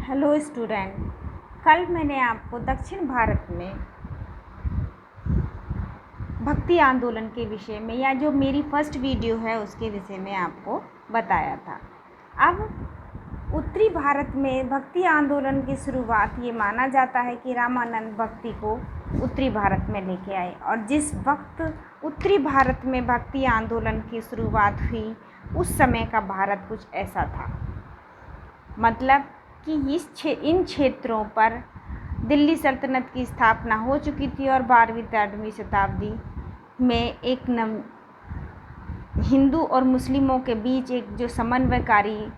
Hello student, कल मैंने आपको दक्षिण भारत में भक्ति आंदोलन के विषय में या जो मेरी फर्स्ट वीडियो है उसके विषय में आपको बताया था। अब उत्तरी भारत में भक्ति आंदोलन की शुरुआत ये माना जाता है कि रामानंद भक्ति को उत्तरी भारत में लेके आए, और जिस वक्त उत्तरी भारत में भक्ति आंदोलन की शुरुआत हुई उस समय का भारत कुछ ऐसा था। मतलब कि इन क्षेत्रों पर दिल्ली सल्तनत की स्थापना हो चुकी थी और 12वीं 13वीं शताब्दी में एक हिंदू और मुस्लिमों के बीच एक जो समन्वयकारी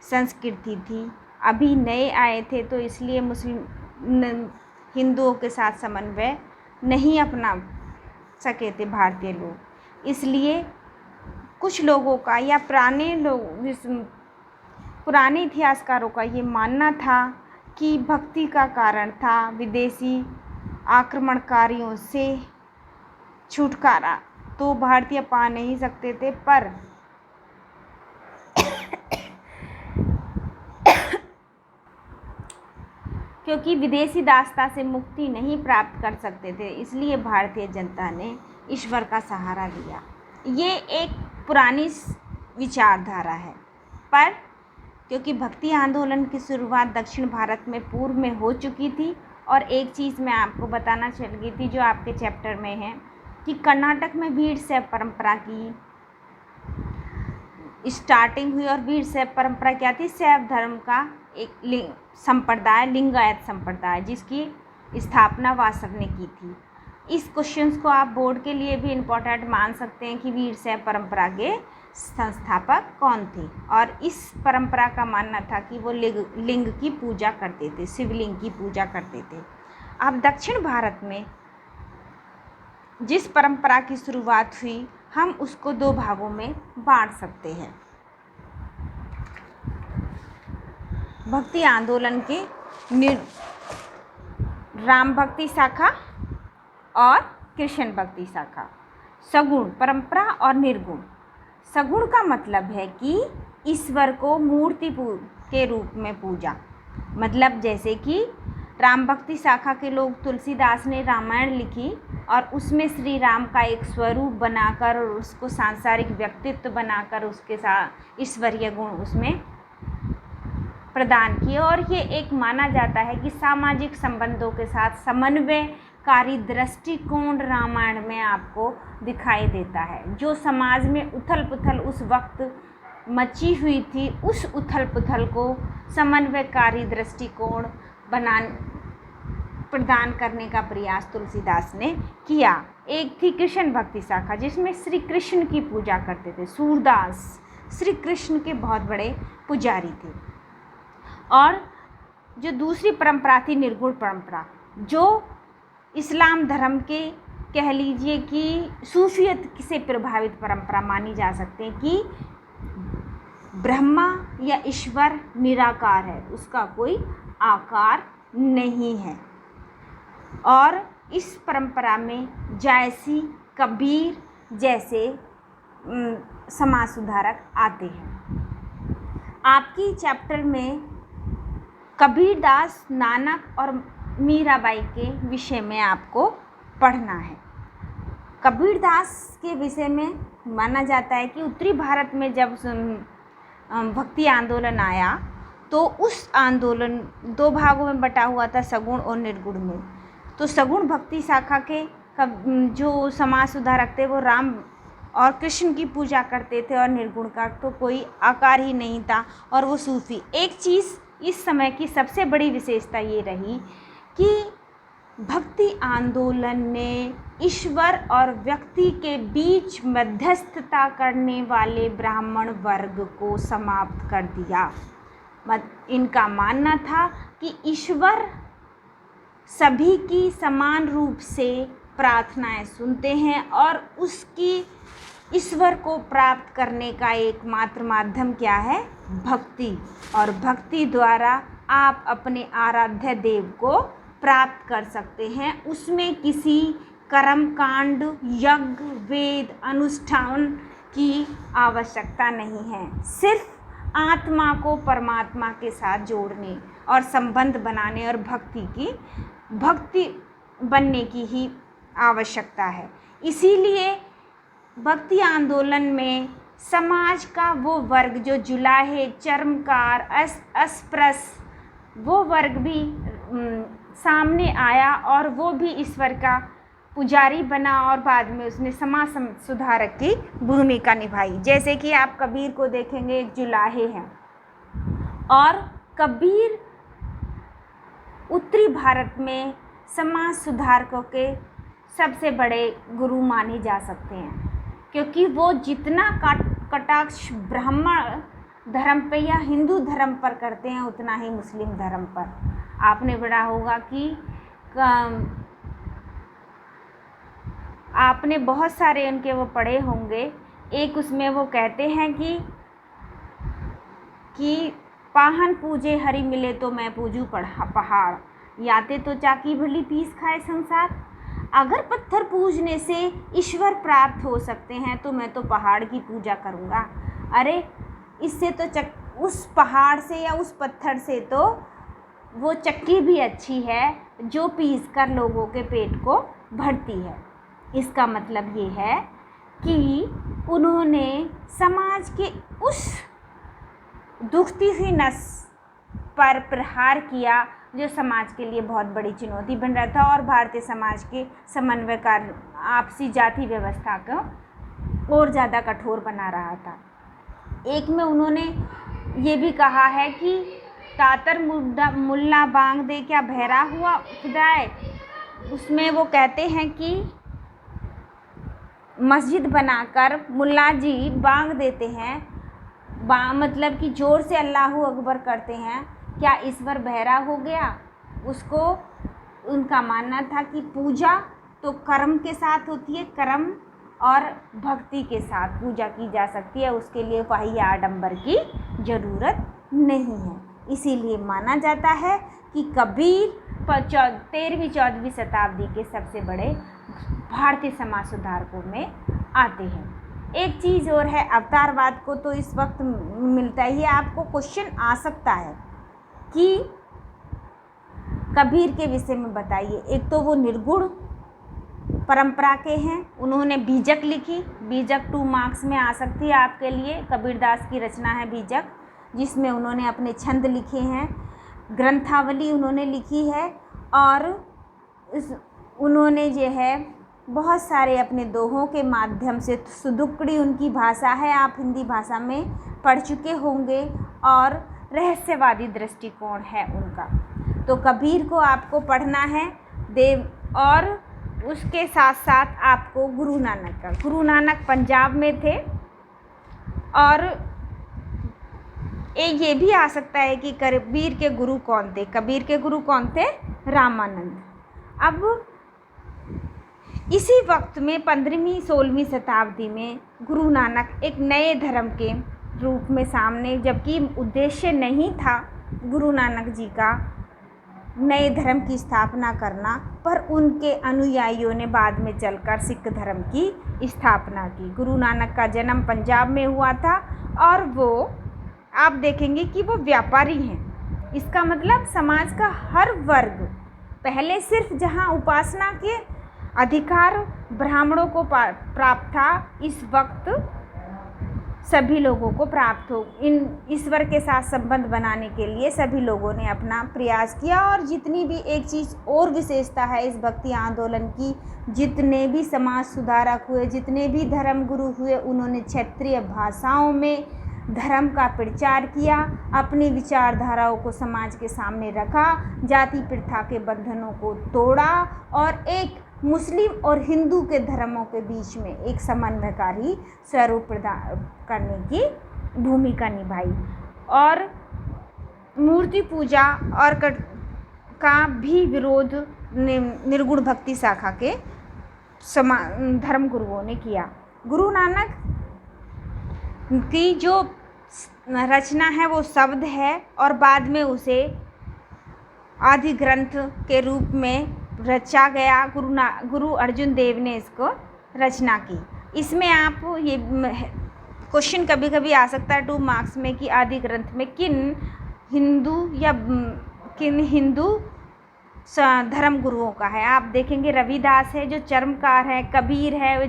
संस्कृति थी, अभी नए आए थे तो इसलिए हिंदुओं के साथ समन्वय नहीं अपना सके थे भारतीय लोग। इसलिए कुछ लोगों का या पुराने इतिहासकारों का ये मानना था कि भक्ति का कारण था विदेशी आक्रमणकारियों से छुटकारा, तो भारतीय पा नहीं सकते थे, पर क्योंकि विदेशी दासता से मुक्ति नहीं प्राप्त कर सकते थे, इसलिए भारतीय जनता ने ईश्वर का सहारा लिया। ये एक पुरानी विचारधारा है, पर क्योंकि भक्ति आंदोलन की शुरुआत दक्षिण भारत में पूर्व में हो चुकी थी, और एक चीज़ मैं आपको बताना चल गई थी जो आपके चैप्टर में है कि कर्नाटक में भीड़ शैव परंपरा की स्टार्टिंग हुई। और भीड़ शैव परंपरा क्या थी? शैव धर्म का एक संप्रदाय, लिंगायत संप्रदाय, जिसकी स्थापना वासव ने की थी। इस क्वेश्चंस को आप बोर्ड के लिए भी इम्पोर्टेंट मान सकते हैं कि वीर शैव परंपरा के संस्थापक कौन थे। और इस परंपरा का मानना था कि वो लिंग की पूजा करते थे, शिवलिंग की पूजा करते थे। अब दक्षिण भारत में जिस परंपरा की शुरुआत हुई, हम उसको दो भागों में बांट सकते हैं। भक्ति आंदोलन के राम भक्ति शाखा और कृष्ण भक्ति शाखा, सगुण परंपरा और निर्गुण। सगुण का मतलब है कि ईश्वर को मूर्ति के रूप में पूजा, मतलब जैसे कि राम भक्ति शाखा के लोग, तुलसीदास ने रामायण लिखी और उसमें श्री राम का एक स्वरूप बनाकर और उसको सांसारिक व्यक्तित्व बनाकर उसके साथ ईश्वरीय गुण उसमें प्रदान किए। और ये एक माना जाता है कि सामाजिक संबंधों के साथ समन्वयकारी दृष्टिकोण रामायण में आपको दिखाई देता है। जो समाज में उथल पुथल उस वक्त मची हुई थी, उस उथल पुथल को समन्वयकारी दृष्टिकोण प्रदान करने का प्रयास तुलसीदास ने किया। एक थी कृष्ण भक्ति शाखा, जिसमें श्री कृष्ण की पूजा करते थे। सूरदास श्री कृष्ण के बहुत बड़े पुजारी थे। और जो दूसरी परंपरा थी निर्गुण परंपरा, जो इस्लाम धर्म के कह लीजिए कि सूफियत से प्रभावित परंपरा मानी जा सकते हैं कि ब्रह्मा या ईश्वर निराकार है, उसका कोई आकार नहीं है। और इस परंपरा में जायसी, कबीर जैसे समाज सुधारक आते हैं। आपकी चैप्टर में कबीरदास, नानक और मीराबाई के विषय में आपको पढ़ना है। कबीरदास के विषय में माना जाता है कि उत्तरी भारत में जब भक्ति आंदोलन आया तो उस आंदोलन दो भागों में बटा हुआ था, सगुण और निर्गुण में। तो सगुण भक्ति शाखा के जो समाज सुधारक थे वो राम और कृष्ण की पूजा करते थे, और निर्गुण का तो कोई आकार ही नहीं था, और वो सूफी। एक चीज़ इस समय की सबसे बड़ी विशेषता ये रही कि भक्ति आंदोलन ने ईश्वर और व्यक्ति के बीच मध्यस्थता करने वाले ब्राह्मण वर्ग को समाप्त कर दिया। इनका मानना था कि ईश्वर सभी की समान रूप से प्रार्थनाएं सुनते हैं, और उसकी ईश्वर को प्राप्त करने का एकमात्र माध्यम क्या है? भक्ति। और भक्ति द्वारा आप अपने आराध्य देव को प्राप्त कर सकते हैं। उसमें किसी कर्मकांड, यज्ञ, वेद, अनुष्ठान की आवश्यकता नहीं है। सिर्फ आत्मा को परमात्मा के साथ जोड़ने और संबंध बनाने और भक्ति बनने की ही आवश्यकता है। इसीलिए भक्ति आंदोलन में समाज का वो वर्ग जो जुलाहे, चर्मकार, अस्पृश्य, वो वर्ग भी सामने आया और वो भी ईश्वर का पुजारी बना और बाद में उसने समाज सुधारक की भूमिका निभाई। जैसे कि आप कबीर को देखेंगे, एक जुलाहे हैं और कबीर उत्तरी भारत में समाज सुधारकों के सबसे बड़े गुरु माने जा सकते हैं, क्योंकि वो जितना कटाक्ष ब्राह्मण धर्म पे या हिंदू धर्म पर करते हैं उतना ही मुस्लिम धर्म पर। आपने पढ़ा होगा कि आपने बहुत सारे उनके वो पढ़े होंगे। एक उसमें वो कहते हैं कि पाहन पूजे हरि मिले तो मैं पूजूं पहाड़, याते तो चाकी भली पीस खाए संसार। अगर पत्थर पूजने से ईश्वर प्राप्त हो सकते हैं तो मैं तो पहाड़ की पूजा करूँगा। अरे इससे तो उस पहाड़ से या उस पत्थर से तो वो चक्की भी अच्छी है जो पीस कर लोगों के पेट को भरती है। इसका मतलब ये है कि उन्होंने समाज के उस दुखती सी नस पर प्रहार किया जो समाज के लिए बहुत बड़ी चुनौती बन रहा था और भारतीय समाज के समन्वय कार्य आपसी जाति व्यवस्था को और ज़्यादा कठोर बना रहा था। एक में उन्होंने ये भी कहा है कि तातर मुल्ला बांग दे क्या बहरा हुआ खुदाए। उसमें वो कहते हैं कि मस्जिद बनाकर मुल्ला जी बांग देते हैं, मतलब कि ज़ोर से अल्लाहू अकबर करते हैं, क्या ईश्वर बहरा हो गया? उसको उनका मानना था कि पूजा तो कर्म के साथ होती है, कर्म और भक्ति के साथ पूजा की जा सकती है, उसके लिए बाह्य आडंबर की ज़रूरत नहीं है। इसीलिए माना जाता है कि कबीर 13वीं-14वीं शताब्दी के सबसे बड़े भारतीय समाज सुधारकों में आते हैं। एक चीज़ और है, अवतारवाद को तो इस वक्त मिलता ही है। आपको क्वेश्चन आ सकता है कि कबीर के विषय में बताइए। एक तो वो निर्गुण परंपरा के हैं, उन्होंने बीजक लिखी, बीजक 2 मार्क्स में आ सकती है आपके लिए। कबीरदास की रचना है बीजक, जिसमें उन्होंने अपने छंद लिखे हैं। ग्रंथावली उन्होंने लिखी है और उन्होंने जो है बहुत सारे अपने दोहों के माध्यम से, सुदुक्कड़ी उनकी भाषा है, आप हिंदी भाषा में पढ़ चुके होंगे, और रहस्यवादी दृष्टिकोण है उनका। तो कबीर को आपको पढ़ना है और उसके साथ साथ आपको गुरु नानक पंजाब में थे। और ये भी आ सकता है कि कबीर के गुरु कौन थे? कबीर के गुरु कौन थे? रामानंद। अब इसी वक्त में 15वीं-16वीं शताब्दी में गुरु नानक एक नए धर्म के रूप में सामने, जबकि उद्देश्य नहीं था गुरु नानक जी का नए धर्म की स्थापना करना, पर उनके अनुयायियों ने बाद में चलकर सिख धर्म की स्थापना की। गुरु नानक का जन्म पंजाब में हुआ था और वो आप देखेंगे कि वो व्यापारी हैं। इसका मतलब समाज का हर वर्ग, पहले सिर्फ जहाँ उपासना के अधिकार ब्राह्मणों को प्राप्त था, इस वक्त सभी लोगों को प्राप्त हो। इन ईश्वर के साथ संबंध बनाने के लिए सभी लोगों ने अपना प्रयास किया। और जितनी भी एक चीज़ और विशेषता है इस भक्ति आंदोलन की, जितने भी समाज सुधारक हुए, जितने भी धर्म गुरु हुए, उन्होंने क्षेत्रीय भाषाओं में धर्म का प्रचार किया, अपनी विचारधाराओं को समाज के सामने रखा, जाति प्रथा के बंधनों को तोड़ा और एक मुस्लिम और हिंदू के धर्मों के बीच में एक समन्वयकारी स्वरूप प्रदान करने की भूमिका निभाई। और मूर्ति पूजा और का भी विरोध निर्गुण भक्ति शाखा के धर्म गुरुओं ने किया। गुरु नानक की जो रचना है वो शब्द है और बाद में उसे आदि ग्रंथ के रूप में रचा गया। गुरु अर्जुन देव ने इसको रचना की। इसमें आप ये क्वेश्चन कभी कभी आ सकता है 2 मार्क्स में कि आदि ग्रंथ में किन हिंदू धर्म गुरुओं का है। आप देखेंगे रविदास है जो चरमकार है, कबीर है, वो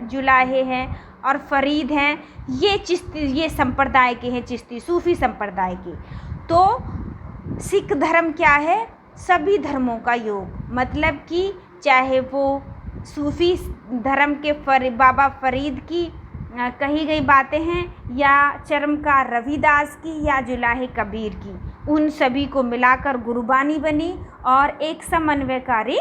जुलाहे हैं और फरीद हैं, ये संप्रदाय के हैं, चिश्ती सूफी संप्रदाय के। तो सिख धर्म क्या है? सभी धर्मों का योग, मतलब कि चाहे वो सूफी धर्म के बाबा फरीद की कही गई बातें हैं या चरमकार रविदास की या जुलाहे कबीर की, उन सभी को मिलाकर गुरुबानी बनी और एक समन्वयकारी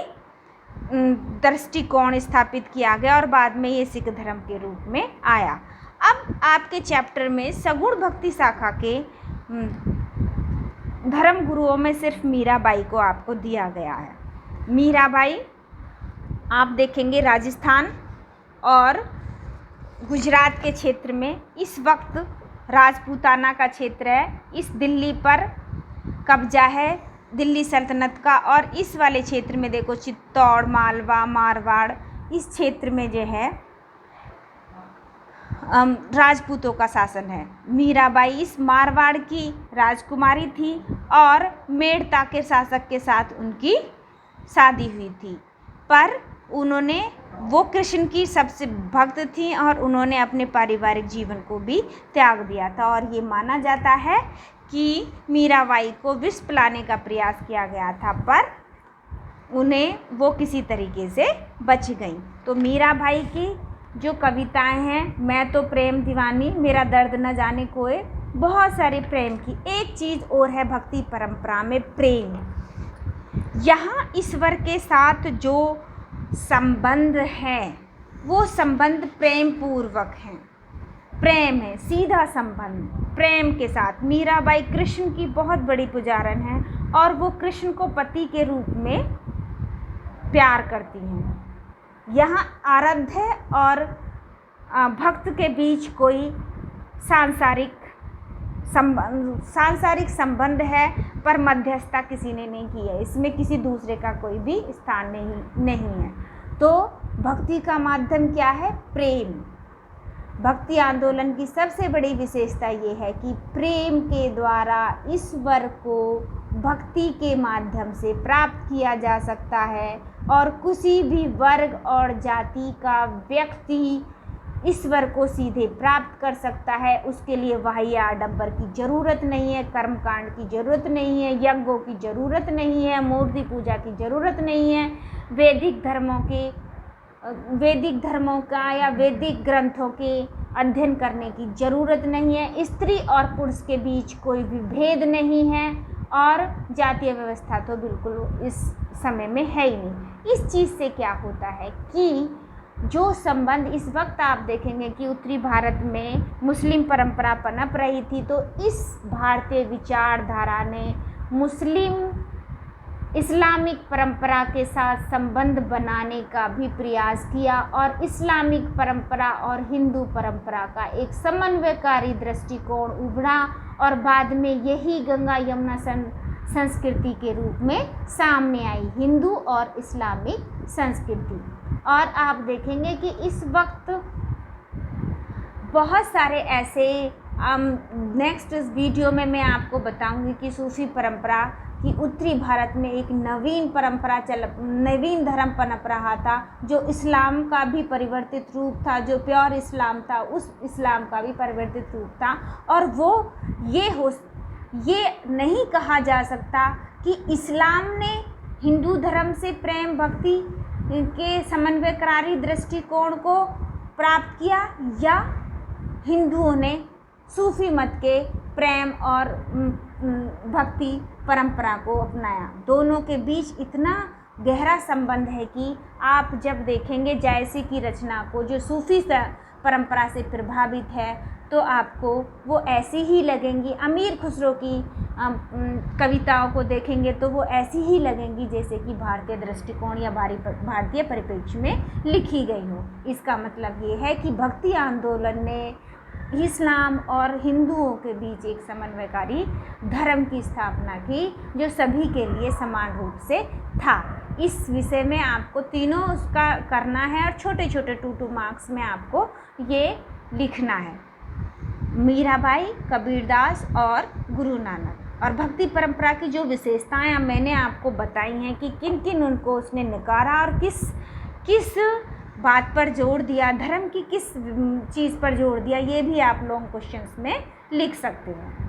दृष्टिकोण स्थापित किया गया और बाद में ये सिख धर्म के रूप में आया। अब आपके चैप्टर में सगुण भक्ति शाखा के धर्म गुरुओं में सिर्फ मीराबाई को आपको दिया गया है। मीराबाई आप देखेंगे राजस्थान और गुजरात के क्षेत्र में इस वक्त राजपूताना का क्षेत्र है, इस दिल्ली पर कब्जा है दिल्ली सल्तनत का, और इस वाले क्षेत्र में देखो चित्तौड़, मालवा, मारवाड़, इस क्षेत्र में जो है राजपूतों का शासन है। मीराबाई इस मारवाड़ की राजकुमारी थी और मेड़ता के शासक के साथ उनकी शादी हुई थी, पर वो कृष्ण की सबसे भक्त थी और उन्होंने अपने पारिवारिक जीवन को भी त्याग दिया था। और ये माना जाता है कि मीराबाई को विष पिलाने का प्रयास किया गया था, पर वो किसी तरीके से बच गई। तो मीराबाई की जो कविताएं हैं, मैं तो प्रेम दीवानी, मेरा दर्द न जाने कोई, बहुत सारे प्रेम की। एक चीज़ और है भक्ति परंपरा में प्रेम। यहाँ ईश्वर के साथ जो संबंध है वो संबंध प्रेम पूर्वक है, प्रेम है, सीधा संबंध प्रेम के साथ। मीराबाई कृष्ण की बहुत बड़ी पुजारन है और वो कृष्ण को पति के रूप में प्यार करती हैं। यहाँ आराध्य और भक्त के बीच कोई सांसारिक संबंध है, पर मध्यस्थता किसी ने नहीं की है, इसमें किसी दूसरे का कोई भी स्थान नहीं है। तो भक्ति का माध्यम क्या है? प्रेम। भक्ति आंदोलन की सबसे बड़ी विशेषता ये है कि प्रेम के द्वारा ईश्वर को भक्ति के माध्यम से प्राप्त किया जा सकता है और किसी भी वर्ग और जाति का व्यक्ति ईश्वर को सीधे प्राप्त कर सकता है। उसके लिए बाह्य आडंबर की ज़रूरत नहीं है, कर्मकांड की ज़रूरत नहीं है, यज्ञों की ज़रूरत नहीं है, मूर्ति पूजा की ज़रूरत नहीं है, वैदिक धर्मों का या वैदिक ग्रंथों के अध्ययन करने की ज़रूरत नहीं है। स्त्री और पुरुष के बीच कोई भी भेद नहीं है और जातीय व्यवस्था तो बिल्कुल इस समय में है ही नहीं। इस चीज़ से क्या होता है कि जो संबंध इस वक्त आप देखेंगे कि उत्तरी भारत में मुस्लिम परंपरा पनप रही थी, तो इस भारतीय विचारधारा ने इस्लामिक परंपरा के साथ संबंध बनाने का भी प्रयास किया और इस्लामिक परंपरा और हिंदू परंपरा का एक समन्वयकारी दृष्टिकोण उभरा और बाद में यही गंगा यमुना संस्कृति के रूप में सामने आई, हिंदू और इस्लामिक संस्कृति। और आप देखेंगे कि इस वक्त बहुत सारे ऐसे नेक्स्ट इस वीडियो में मैं आपको बताऊंगी कि सूफी परंपरा की उत्तरी भारत में एक नवीन धर्म पनप रहा था, जो इस्लाम का भी परिवर्तित रूप था, जो प्योर इस्लाम था उस इस्लाम का भी परिवर्तित रूप था। और वो ये नहीं कहा जा सकता कि इस्लाम ने हिंदू धर्म से प्रेम भक्ति के समन्वयकारी दृष्टिकोण को प्राप्त किया या हिंदुओं ने सूफी मत के प्रेम और भक्ति परंपरा को अपनाया। दोनों के बीच इतना गहरा संबंध है कि आप जब देखेंगे जायसी की रचना को, जो सूफी परंपरा से प्रभावित है, तो आपको वो ऐसी ही लगेंगी। अमीर खुसरो की कविताओं को देखेंगे तो वो ऐसी ही लगेंगी जैसे कि भारतीय दृष्टिकोण या भारतीय परिप्रेक्ष्य में लिखी गई हो। इसका मतलब ये है कि भक्ति आंदोलन ने इस्लाम और हिंदुओं के बीच एक समन्वयकारी धर्म की स्थापना की, जो सभी के लिए समान रूप से था। इस विषय में आपको तीनों उसका करना है और छोटे छोटे 2-2 मार्क्स में आपको ये लिखना है। मीराबाई, कबीरदास और गुरु नानक। और भक्ति परंपरा की जो विशेषताएं मैंने आपको बताई हैं कि किन किन उनको उसने नकारा और किस किस बात पर जोर दिया, धर्म की किस चीज़ पर जोर दिया, ये भी आप लोग क्वेश्चंस में लिख सकते हैं।